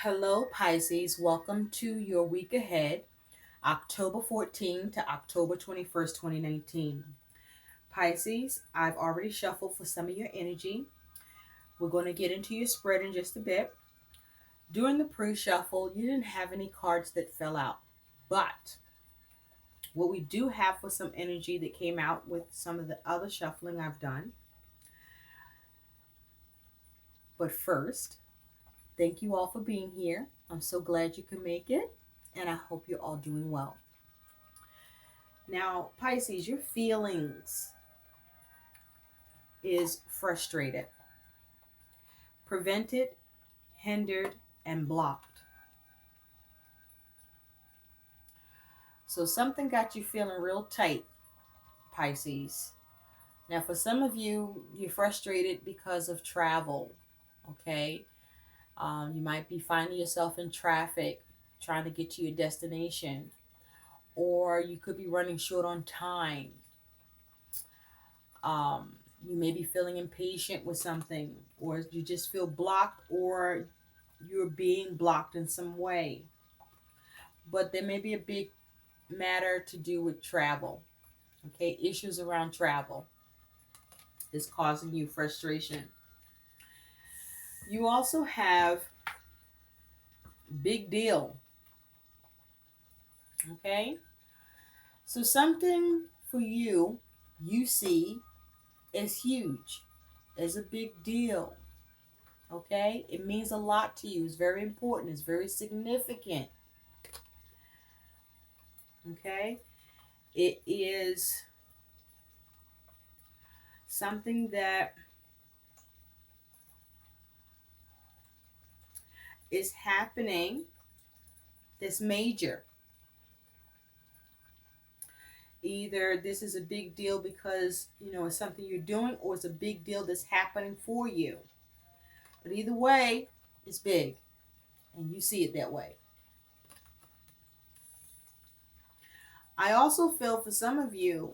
Hello, Pisces. Welcome to your week ahead, October 14th to October 21st, 2019. Pisces, I've already shuffled for some of your energy. We're going to get into your spread in just a bit. During the pre shuffle, you didn't have any cards that fell out. But what we do have for some energy that came out with some of the other shuffling I've done. But first, thank you all for being here. I'm so glad you could make it, and I hope you're all doing well. Now, Pisces, your feelings is frustrated, prevented, hindered, and blocked. So something got you feeling real tight, Pisces. Now, for some of you, you're frustrated because of travel, okay? You might be finding yourself in traffic trying to get to your destination, or you could be running short on time. You may be feeling impatient with something, or you just feel blocked, or you're being blocked in some way. But there may be a big matter to do with travel. Okay, issues around travel is causing you frustration. You also have big deal. Okay, so something for you, you see as huge, as a big deal. Okay, it means a lot to you. It's very important. It's very significant. Okay, it is something that is happening that's major. Either this is a big deal because it's something you're doing, or it's a big deal that's happening for you. But either way, it's big, and you see it that way. I also feel for some of you,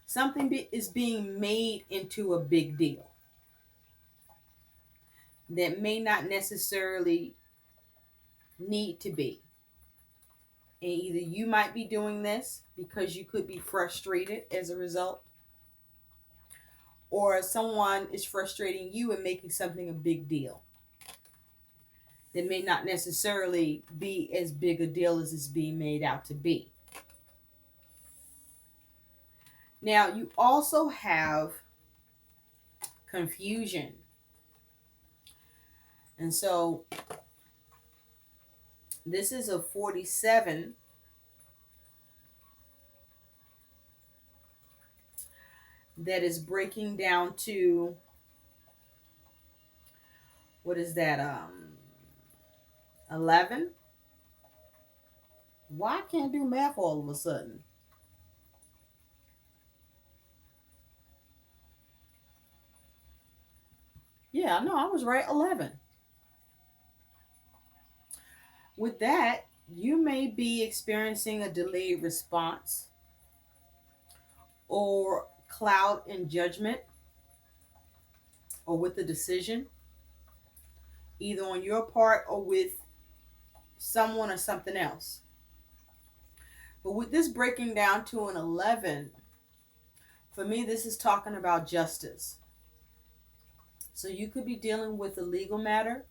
something is being made into a big deal that may not necessarily need to be. And either you might be doing this because you could be frustrated as a result, or someone is frustrating you and making something a big deal that may not necessarily be as big a deal as it's being made out to be. Now, you also have confusion. And so this is a 47 that is breaking down to, what is that, 11? Why I can't do math all of a sudden? Yeah, no, I was right, 11. With that, you may be experiencing a delayed response or cloud in judgment, or with a decision, either on your part or with someone or something else. But with this breaking down to an 11, for me, this is talking about justice. So you could be dealing with a legal matter,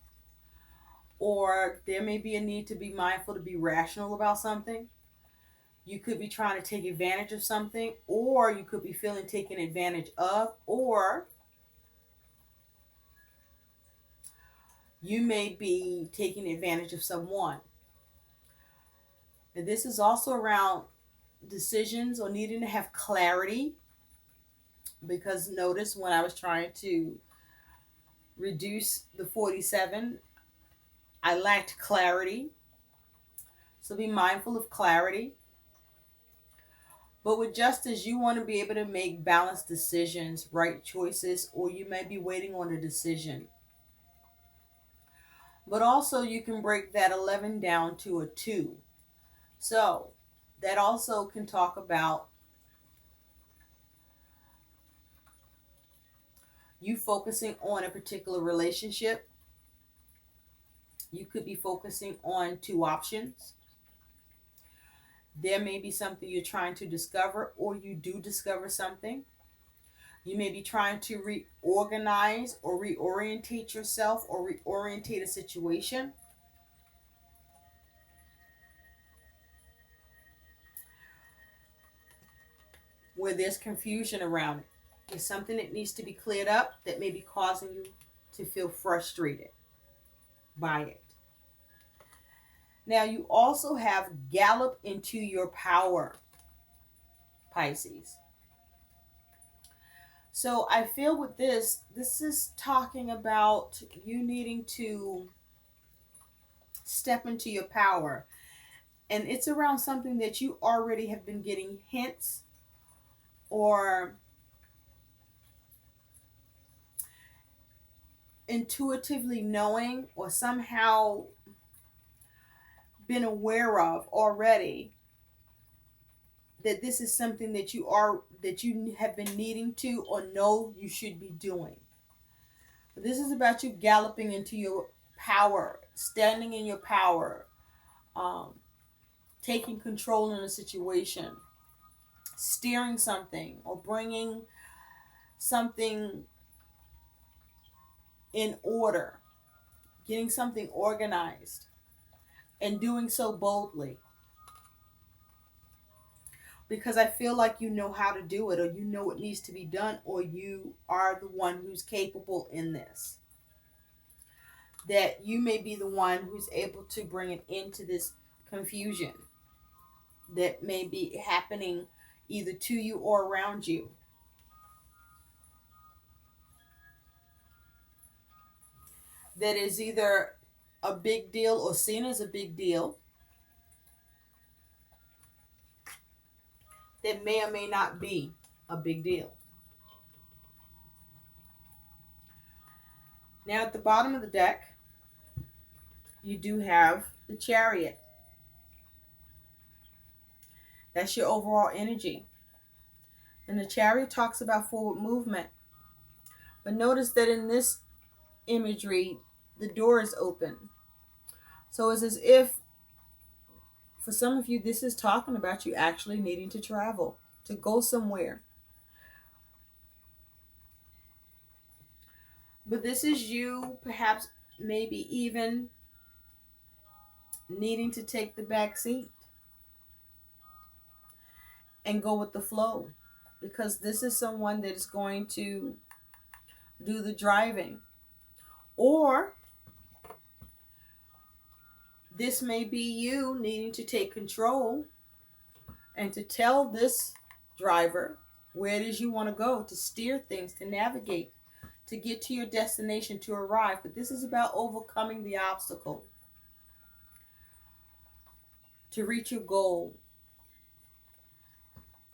or there may be a need to be mindful, to be rational about something. You could be trying to take advantage of something, or you could be feeling taken advantage of, or you may be taking advantage of someone. And this is also around decisions or needing to have clarity, because notice when I was trying to reduce the 47, I lacked clarity. So be mindful of clarity. But with justice, you want to be able to make balanced decisions, right choices, or you may be waiting on a decision. But also, you can break that 11 down to a 2. So that also can talk about you focusing on a particular relationship, You could be focusing on two options. There may be something you're trying to discover, or you do discover something. You may be trying to reorganize or reorientate yourself or reorientate a situation. Where there's confusion around it. There's something that needs to be cleared up that may be causing you to feel frustrated by it. Now, you also have gallop into your power, Pisces. So I feel with this is talking about you needing to step into your power. And it's around something that you already have been getting hints or intuitively knowing or somehow been aware of already, that this is something that you have been needing to or know you should be doing. But this is about you galloping into your power, standing in your power, um, taking control in a situation, steering something, or bringing something in order, getting something organized, and doing so boldly. Because I feel like you know how to do it, or you know what needs to be done, or you are the one who's capable in this. That you may be the one who's able to bring an end to this confusion that may be happening either to you or around you. That is either a big deal or seen as a big deal, that may or may not be a big deal. Now, at the bottom of the deck, you do have the Chariot. That's your overall energy. And the Chariot talks about forward movement. But notice that in this imagery, the door is open. So it's as if, for some of you, this is talking about you actually needing to travel, to go somewhere. But this is you perhaps maybe even needing to take the back seat and go with the flow, because this is someone that is going to do the driving. Or this may be you needing to take control and to tell this driver where it is you want to go, to steer things, to navigate, to get to your destination, to arrive. But this is about overcoming the obstacle to reach your goal,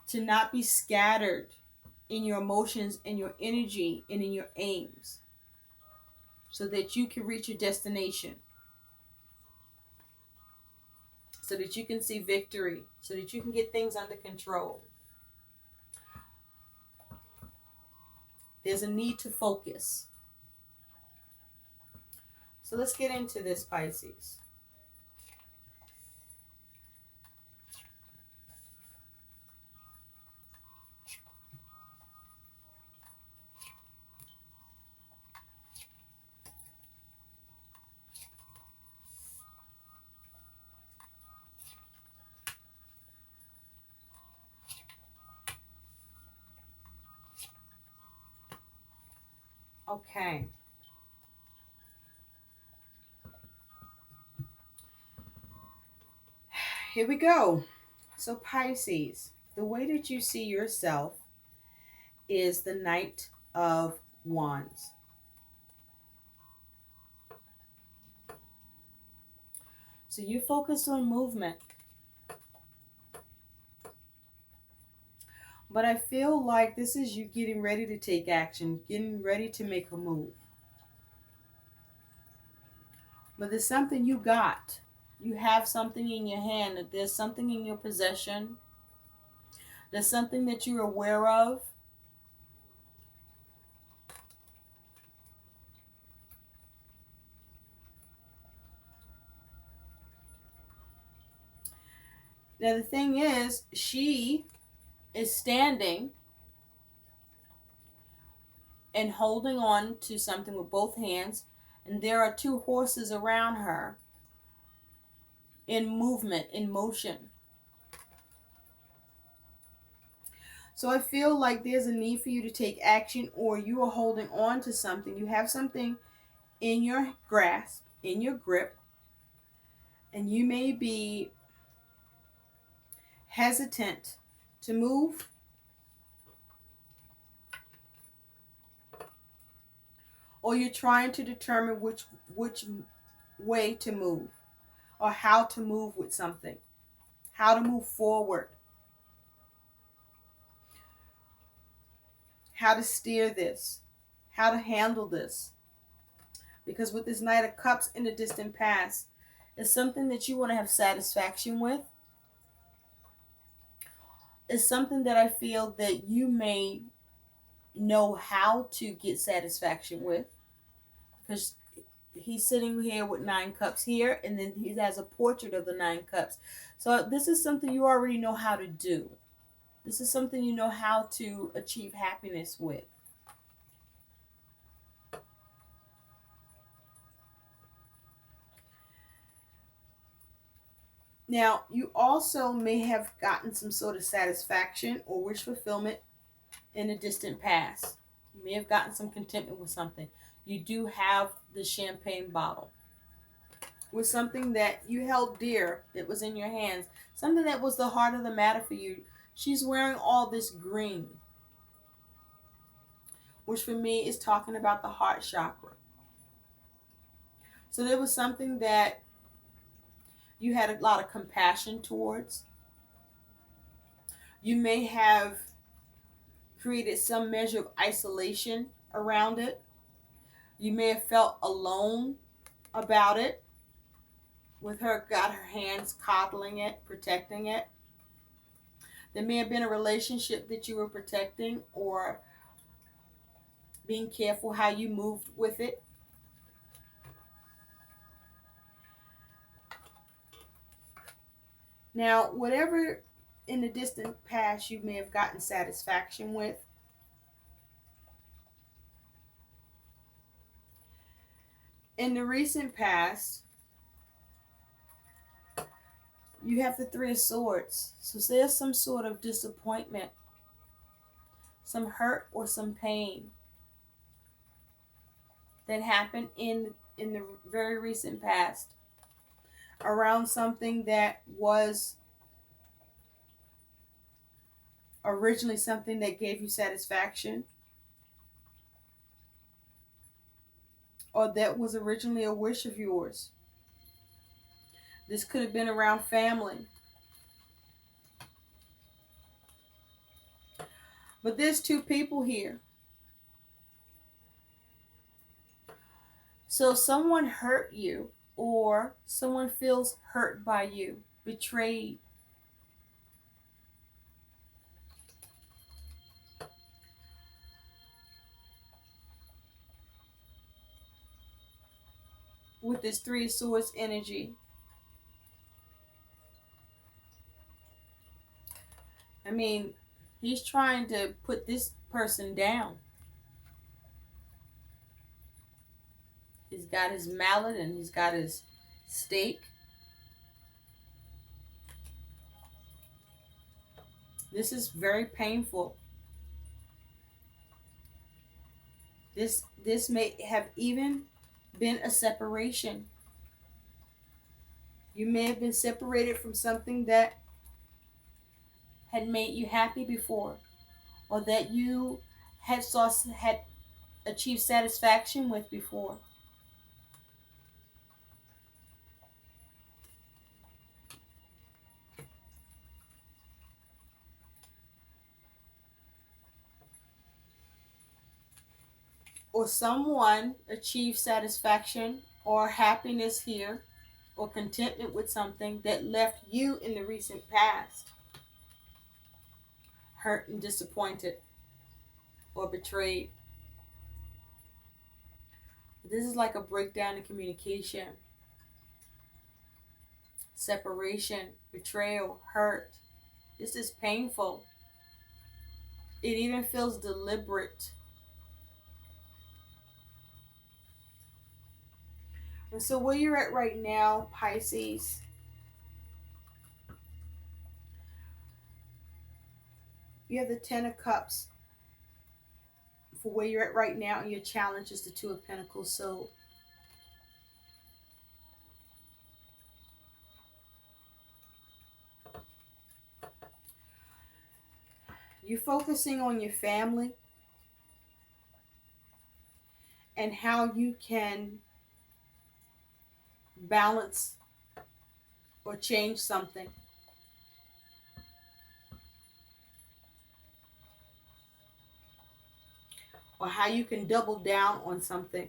to not be scattered in your emotions and your energy and in your aims, so that you can reach your destination, so that you can see victory, so that you can get things under control. There's a need to focus. So let's get into this, Pisces. Okay. Here we go. So Pisces, the way that you see yourself is the Knight of Wands. So you focus on movement. But I feel like this is you getting ready to take action, getting ready to make a move. But there's something you got. You have something in your hand. There's something in your possession. There's something that you're aware of. Now, the thing is, she is standing and holding on to something with both hands, and there are two horses around her in movement, in motion. So I feel like there's a need for you to take action, or you are holding on to something. You have something in your grasp, in your grip, and you may be hesitant to move, or you're trying to determine which way to move, or how to move with something, how to move forward, how to steer this, how to handle this. Because with this Knight of Cups in the distant past, it's something that you want to have satisfaction with. It's something that I feel that you may know how to get satisfaction with. Because he's sitting here with 9 cups here, and then he has a portrait of the 9 cups. So this is something you already know how to do. This is something you know how to achieve happiness with. Now, you also may have gotten some sort of satisfaction or wish fulfillment in the distant past. You may have gotten some contentment with something. You do have the champagne bottle with something that you held dear that was in your hands, something that was the heart of the matter for you. She's wearing all this green, which for me is talking about the heart chakra. So there was something that you had a lot of compassion towards. You may have created some measure of isolation around it. You may have felt alone about it, with her got her hands coddling it, protecting it. There may have been a relationship that you were protecting or being careful how you moved with it. Now, whatever in the distant past you may have gotten satisfaction with, in the recent past, you have the Three of Swords. So there's some sort of disappointment, some hurt or some pain that happened in the very recent past around something that was originally something that gave you satisfaction, or that was originally a wish of yours. This could have been around family. But there's two people here. So someone hurt you, or someone feels hurt by you, betrayed. With this Three of Swords energy. I mean, he's trying to put this person down. He's got his mallet and he's got his stake. This is very painful. This may have even been a separation. You may have been separated from something that had made you happy before, or that you had achieved satisfaction with before. Or someone achieved satisfaction or happiness here, or contentment with something that left you in the recent past hurt and disappointed or betrayed. This is like a breakdown in communication. separation, betrayal, hurt. This is painful. It even feels deliberate. And so, where you're at right now, Pisces, you have the Ten of Cups for where you're at right now, and your challenge is the Two of Pentacles. So, you're focusing on your family and how you can balance or change something. Or how you can double down on something.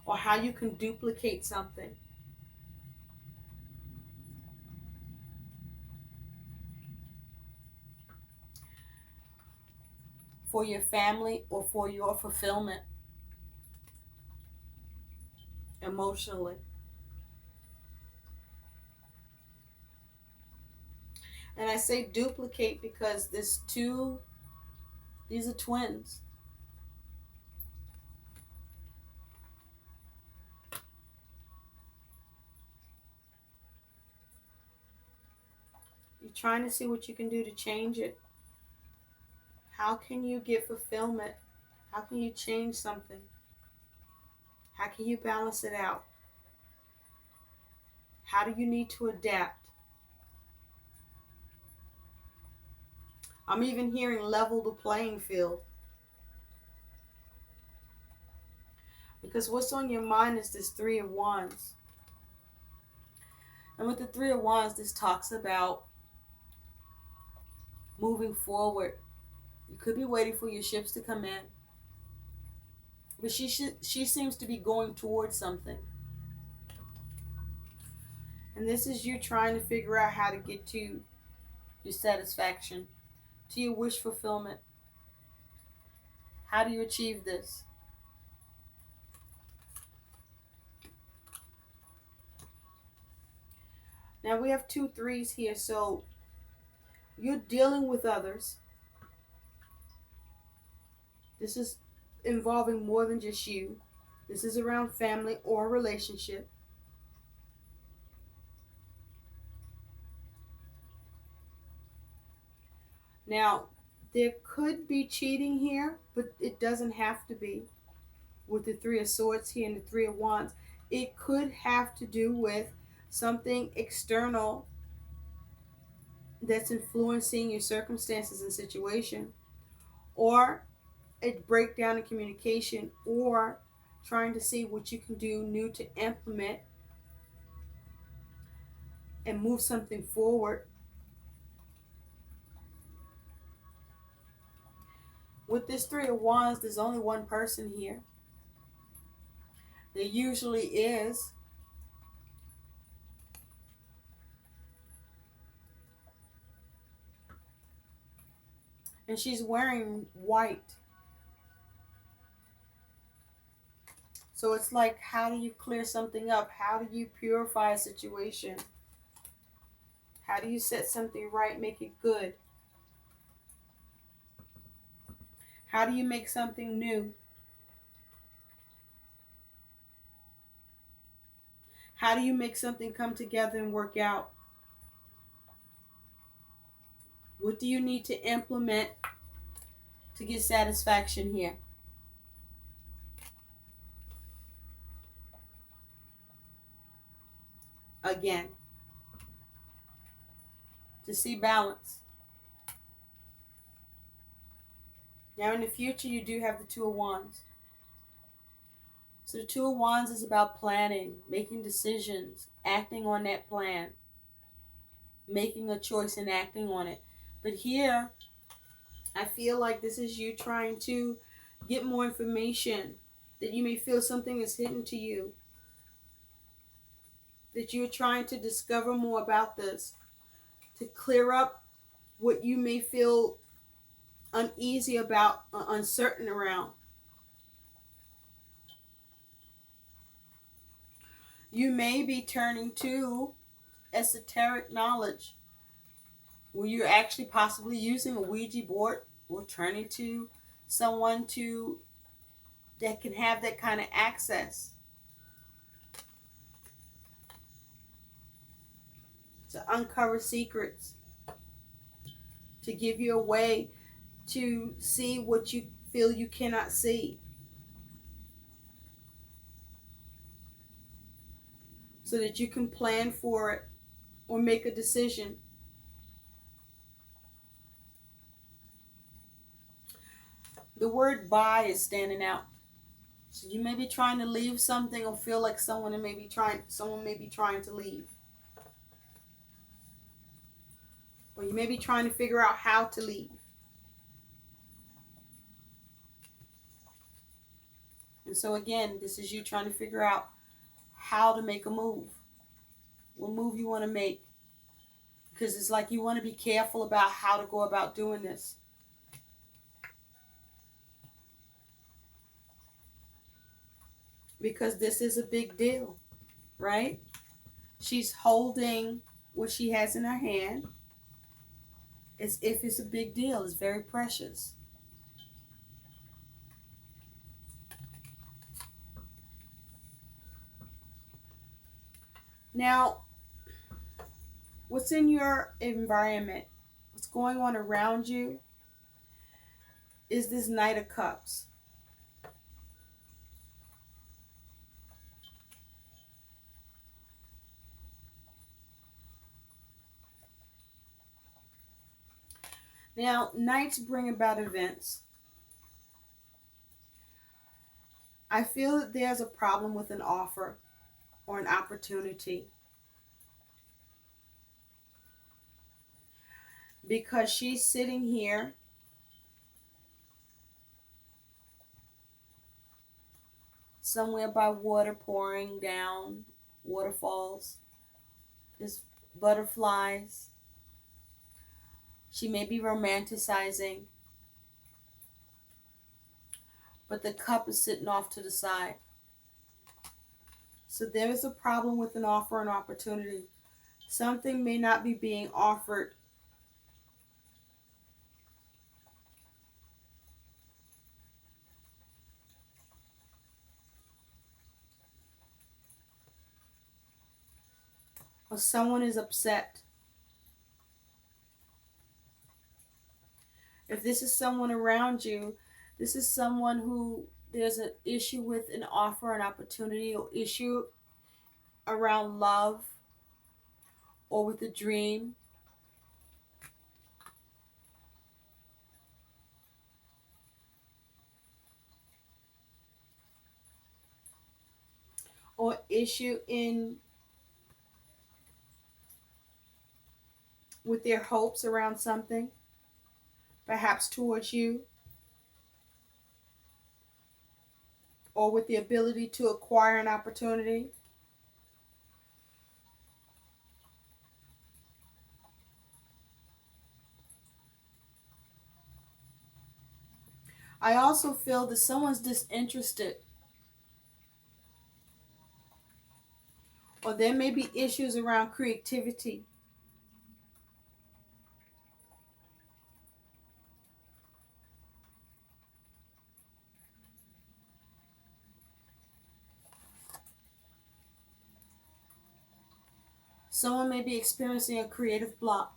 Or how you can duplicate something. For your family or for your fulfillment emotionally. And I say duplicate because these are twins. You're trying to see what you can do to change it. How can you get fulfillment? How can you change something? How can you balance it out? How do you need to adapt? I'm even hearing level the playing field. Because what's on your mind is this Three of Wands. And with the Three of Wands, this talks about moving forward. You could be waiting for your ships to come in. But she seems to be going towards something. And this is you trying to figure out how to get to your satisfaction, to your wish fulfillment. How do you achieve this? Now we have 2 threes here, so you're dealing with others. This is involving more than just you. This is around family or relationship. Now, there could be cheating here, but it doesn't have to be. With the Three of Swords here and the Three of Wands, it could have to do with something external that's influencing your circumstances and situation, or a breakdown in communication, or trying to see what you can do new to implement and move something forward. With this Three of Wands, there's only one person here. There usually is. And she's wearing white. So it's like, how do you clear something up? How do you purify a situation? How do you set something right, make it good? How do you make something new? How do you make something come together and work out? What do you need to implement to get satisfaction here? Again, to see balance. Now in the future, you do have the Two of Wands. So the Two of Wands is about planning, making decisions, acting on that plan, making a choice and acting on it. But here, I feel like this is you trying to get more information, that you may feel something is hidden to you, that you're trying to discover more about this, to clear up what you may feel uneasy about, uncertain around. You may be turning to esoteric knowledge where you're actually possibly using a Ouija board or turning to someone to that can have that kind of access to uncover secrets, to give you a way to see what you feel you cannot see, so that you can plan for it or make a decision. The word buy is standing out. So you may be trying to leave something or feel like someone may be trying to leave. Or you may be trying to figure out how to leave. And so again, this is you trying to figure out how to make a move. What move you want to make. Because it's like you want to be careful about how to go about doing this. Because this is a big deal, right? She's holding what she has in her hand as if it's a big deal. It's very precious. Now, what's in your environment, what's going on around you, is this Knight of Cups. Now, Knights bring about events. I feel that there's a problem with an offer or an opportunity because she's sitting here somewhere by water pouring down, waterfalls, there's butterflies. She may be romanticizing, but the cup is sitting off to the side. So there is a problem with an offer and opportunity. Something may not be being offered. Or someone is upset. If this is someone around you, this is someone who there's an issue with an offer, an opportunity, or issue around love or with a dream. Or issue in with their hopes around something, perhaps towards you, or with the ability to acquire an opportunity. I also feel that someone's disinterested, or there may be issues around creativity. Someone may be experiencing a creative block.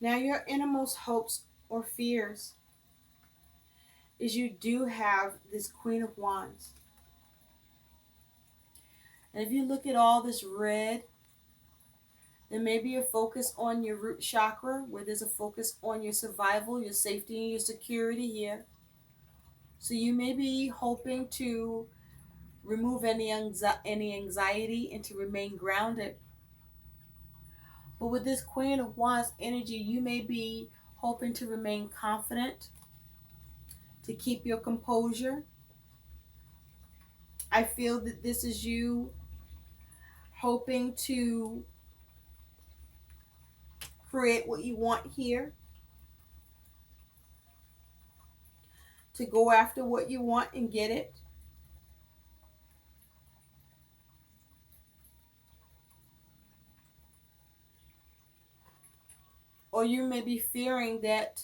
Now, your innermost hopes or fears is you do have this Queen of Wands. And if you look at all this red, there may be a focus on your root chakra, where there's a focus on your survival, your safety, and your security here. So you may be hoping to remove any anxiety and to remain grounded. But with this Queen of Wands energy, you may be hoping to remain confident, to keep your composure. I feel that this is you hoping to create what you want here, to go after what you want and get it. Or you may be fearing that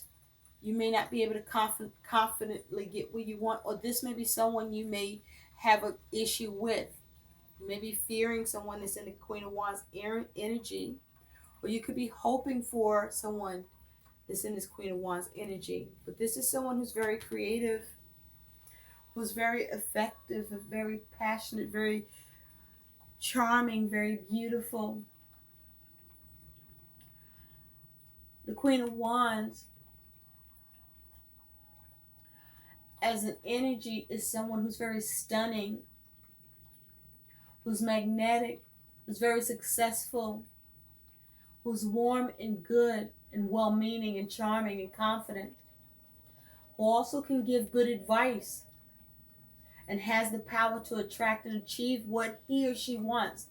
you may not be able to confidently get what you want, or this may be someone you may have an issue with. You may be fearing someone that's in the Queen of Wands energy, or you could be hoping for someone that's in this Queen of Wands energy. But this is someone who's very creative, who's very effective, very passionate, very charming, very beautiful. The Queen of Wands as an energy is someone who's very stunning, who's magnetic, who's very successful, who's warm and good and well-meaning and charming and confident, who also can give good advice and has the power to attract and achieve what he or she wants,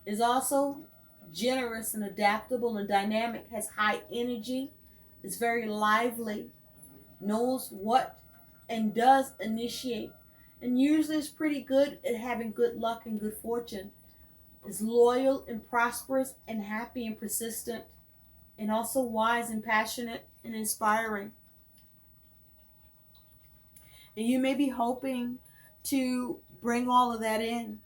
is also generous and adaptable and dynamic, has high energy, is very lively, knows what and does initiate, and usually is pretty good at having good luck and good fortune, is loyal and prosperous and happy and persistent, and also wise and passionate and inspiring. And you may be hoping to bring all of that in,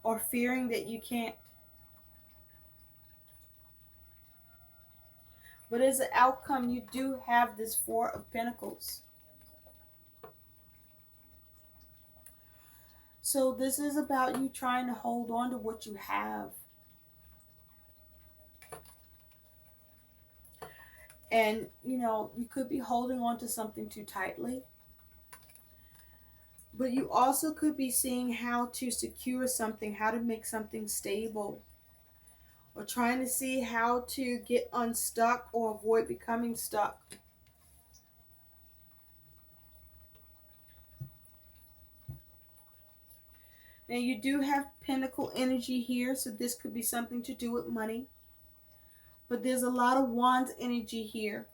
or fearing that you can't. But as an outcome, you do have this Four of Pentacles. So this is about you trying to hold on to what you have. And, you could be holding on to something too tightly. But you also could be seeing how to secure something, how to make something stable, or trying to see how to get unstuck or avoid becoming stuck. Now you do have Pentacle energy here, so this could be something to do with money. But there's a lot of Wands energy here.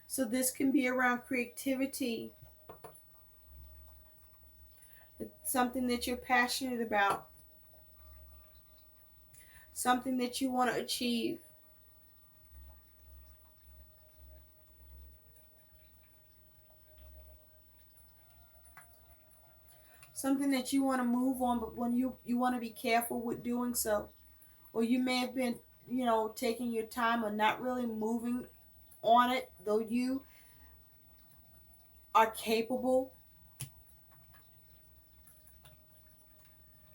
So this can be around creativity. It's something that you're passionate about. Something that you want to achieve. Something that you want to move on, but when you want to be careful with doing so. Or you may have been, taking your time or not really moving on it, though you are capable.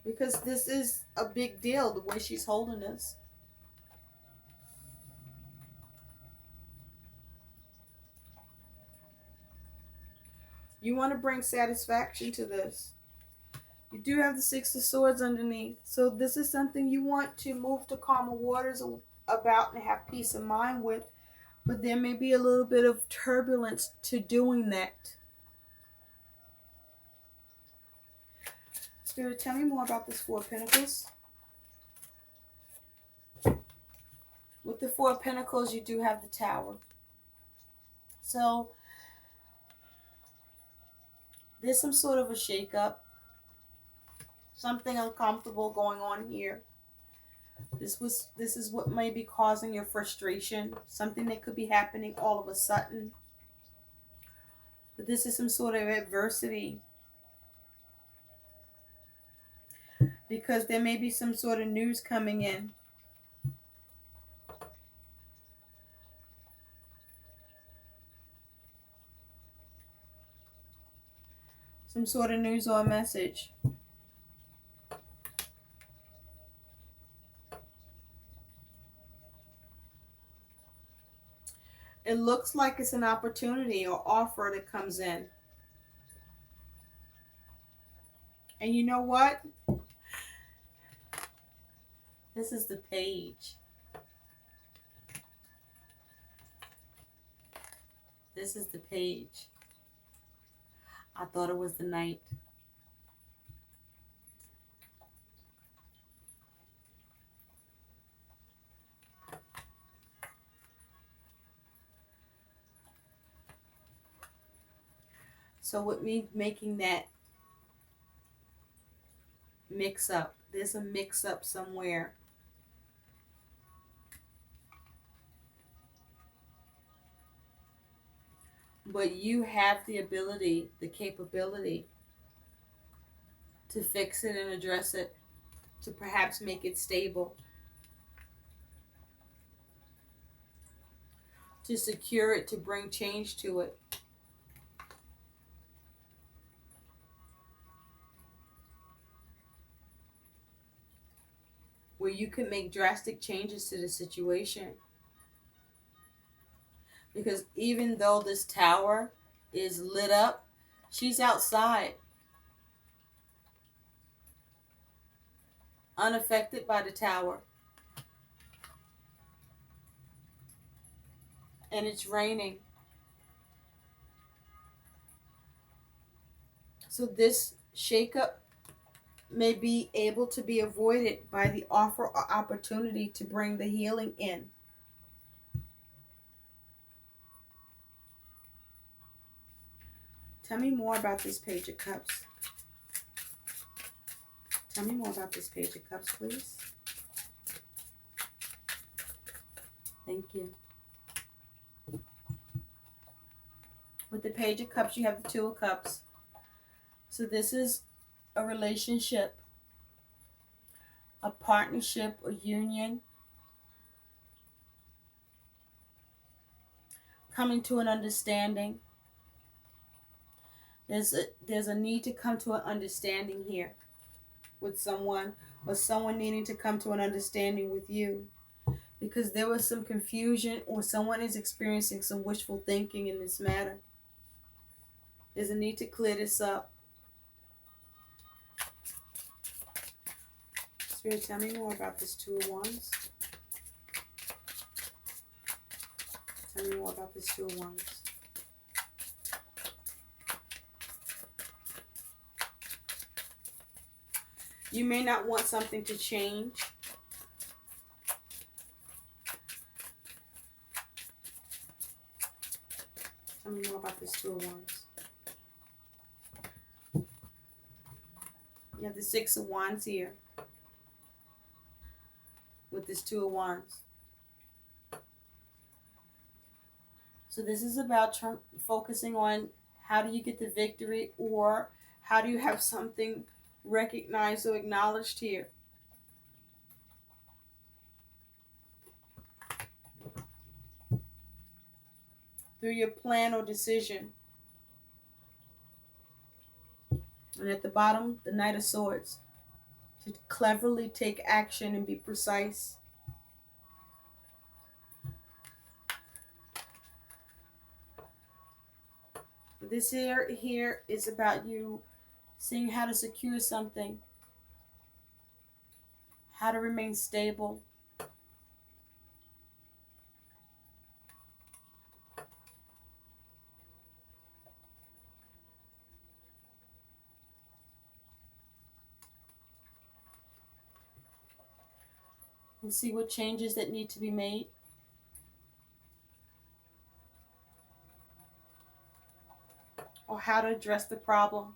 Because this is a big deal, the way she's holding this. You want to bring satisfaction to this. You do have the Six of Swords underneath. So this is something you want to move to calmer waters about and have peace of mind with. But there may be a little bit of turbulence to doing that. Spirit, tell me more about this Four of Pentacles. With the Four of Pentacles, you do have the Tower. So there's some sort of a shakeup. Something uncomfortable going on here. This is what may be causing your frustration. Something that could be happening all of a sudden. But this is some sort of adversity. Because there may be some sort of news coming in. Some sort of news or message. It looks like it's an opportunity or offer that comes in. And you know what? This is the Page. This is the Page. I thought it was the Knight. So with me making that mix up, there's a mix up somewhere. But you have the ability, the capability to fix it and address it, to perhaps make it stable, to secure it, to bring change to it. Where you can make drastic changes to the situation. Because even though this tower is lit up, she's outside, unaffected by the tower. And it's raining. So this shakeup may be able to be avoided by the offer or opportunity to bring the healing in. Tell me more about this Page of Cups. Tell me more about this Page of Cups, please. Thank you. With the Page of Cups, you have the Two of Cups. So this is a relationship, a partnership, a union, coming to an understanding. There's a need to come to an understanding here with someone, or someone needing to come to an understanding with you, because there was some confusion, or someone is experiencing some wishful thinking in this matter. There's a need to clear this up. Spirit, tell me more about this Two of Wands. Tell me more about this Two of Wands. You may not want something to change. Tell me more about this Two of Wands. You have the Six of Wands here with this Two of Wands. So this is about focusing on how do you get the victory, or how do you have something recognized or acknowledged here. Through your plan or decision. And at the bottom, the Knight of Swords. To cleverly take action and be precise. This here is about you seeing how to secure something, how to remain stable. And see what changes that need to be made. Or how to address the problem.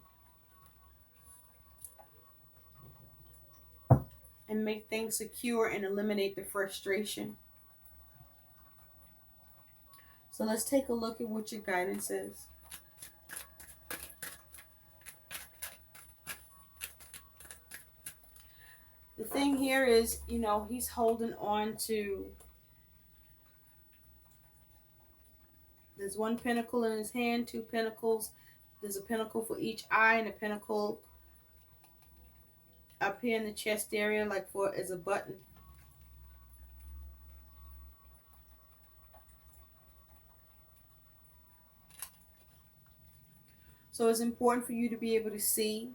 And make things secure and eliminate the frustration. So let's take a look at what your guidance is. The thing here is, he's holding on to, there's one pentacle in his hand, two pentacles. There's a pentacle for each eye and a pentacle up here in the chest area, like as a button. So it's important for you to be able to see,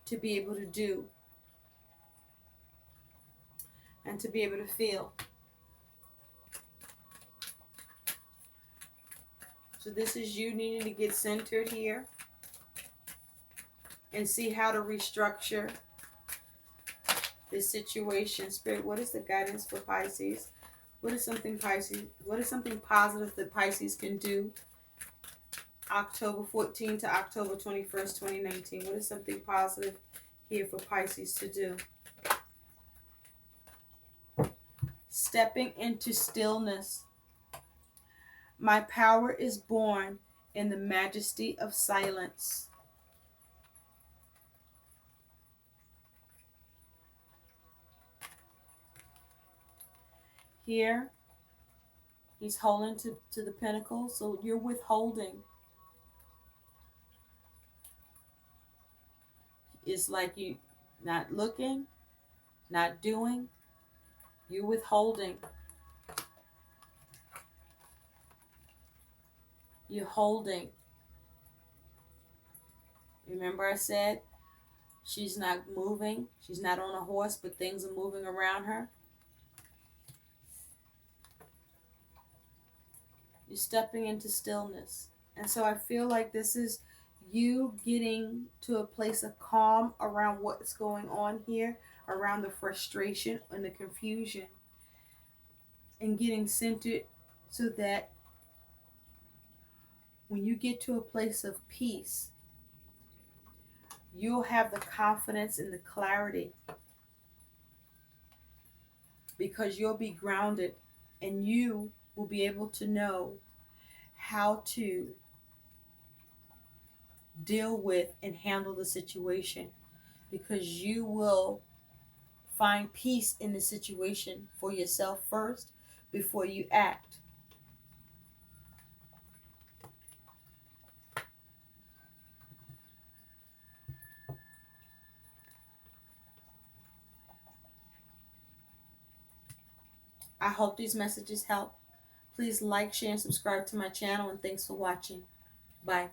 to be able to do, and to be able to feel. So this is you needing to get centered here. and see how to restructure this situation. Spirit, what is the guidance for Pisces? What is something positive that Pisces can do October 14th to October 21st, 2019? What is something positive here for Pisces to do? Stepping into stillness. My power is born in the majesty of silence. Here, he's holding to the pinnacle, so you're withholding. It's like you not looking, not doing, you're withholding. You're holding. Remember I said she's not moving, she's not on a horse, but things are moving around her. You're stepping into stillness. And so I feel like this is you getting to a place of calm around what's going on here, around the frustration and the confusion, and getting centered so that when you get to a place of peace, you'll have the confidence and the clarity because you'll be grounded and you will be able to know how to deal with and handle the situation because you will find peace in the situation for yourself first before you act. I hope these messages help. Please like, share, and subscribe to my channel, and thanks for watching. Bye.